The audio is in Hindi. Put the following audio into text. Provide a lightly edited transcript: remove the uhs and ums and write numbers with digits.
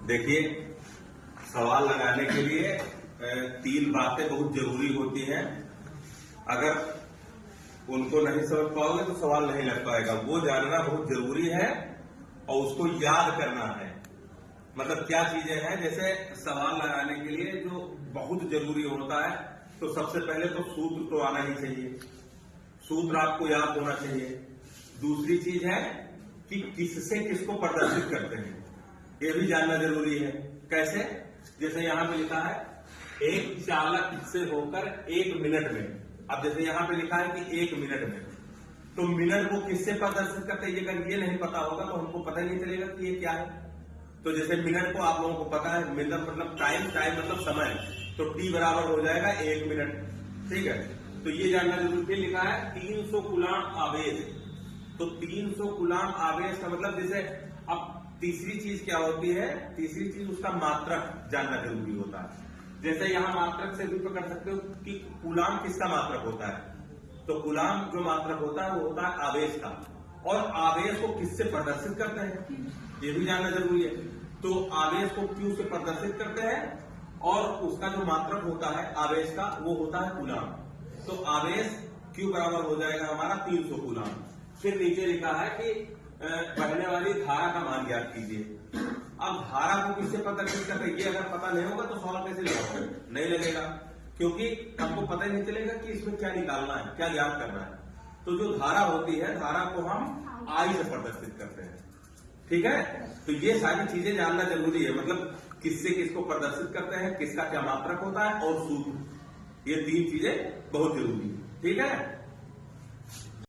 देखिए, सवाल लगाने के लिए तीन बातें बहुत जरूरी होती हैं। अगर उनको नहीं समझ पाओगे तो सवाल नहीं लग पाएगा। वो जानना बहुत जरूरी है और उसको याद करना है। मतलब क्या चीजें हैं, जैसे सवाल लगाने के लिए जो बहुत जरूरी होता है, तो सबसे पहले तो सूत्र तो आना ही चाहिए। सूत्र आपको याद होना चाहिए। दूसरी चीज है कि किससे किसको प्रदर्शित करते हैं, ये भी जानना जरूरी है। कैसे? जैसे यहां पे लिखा है एक चालक से होकर 1 मिनट में। अब जैसे यहां पे लिखा है कि 1 मिनट में, तो मिनट को किससे प्रदर्शित करते हैं, अगर ये नहीं पता होगा तो हमको पता ही नहीं चलेगा कि ये क्या है। तो जैसे मिनट को आप लोगों को पता है, मिनट मतलब टाइम, टाइम मतलब समय, तो टी बराबर हो जाएगा 1 मिनट। ठीक है, तो ये जानना जरूरी। लिखा है 300 कूलाम आवेश, तो 300 कूलाम आवेश का मतलब, जैसे अब तीसरी चीज क्या होती है, तीसरी चीज उसका मात्रक जानना जरूरी होता है। जैसे यहां मात्रक से भी पकड़ सकते हो कि कूलाम किसका मात्रक होता है, तो कूलाम जो मात्रक होता है वो होता है आवेश का, और आवेश को किससे प्रदर्शित करते हैं ये भी जानना जरूरी है। तो आवेश को क्यू से प्रदर्शित करते हैं और उसका जो मात्रक होता है आवेश का वो होता है कूलाम। तो आवेश क्यू बराबर हो जाएगा हमारा 300 कूलाम। फिर नीचे लिखा है कि बहने वाली धारा का मान ज्ञात कीजिए। अब धारा को किससे प्रदर्शित करते हैं, ये अगर पता नहीं होगा तो सवाल कैसे लगाओगे, नहीं लगेगा, क्योंकि हमको पता ही नहीं चलेगा कि इसमें क्या निकालना है, क्या ज्ञात करना है। तो जो धारा होती है, धारा को हम आई से प्रदर्शित करते हैं। ठीक है, तो ये सारी चीजें जानना जरूरी है। मतलब किससे किसको प्रदर्शित करते हैं, किसका क्या मात्रक होता है, और सूत्र, ये 3 चीजें बहुत जरूरी है। ठीक है।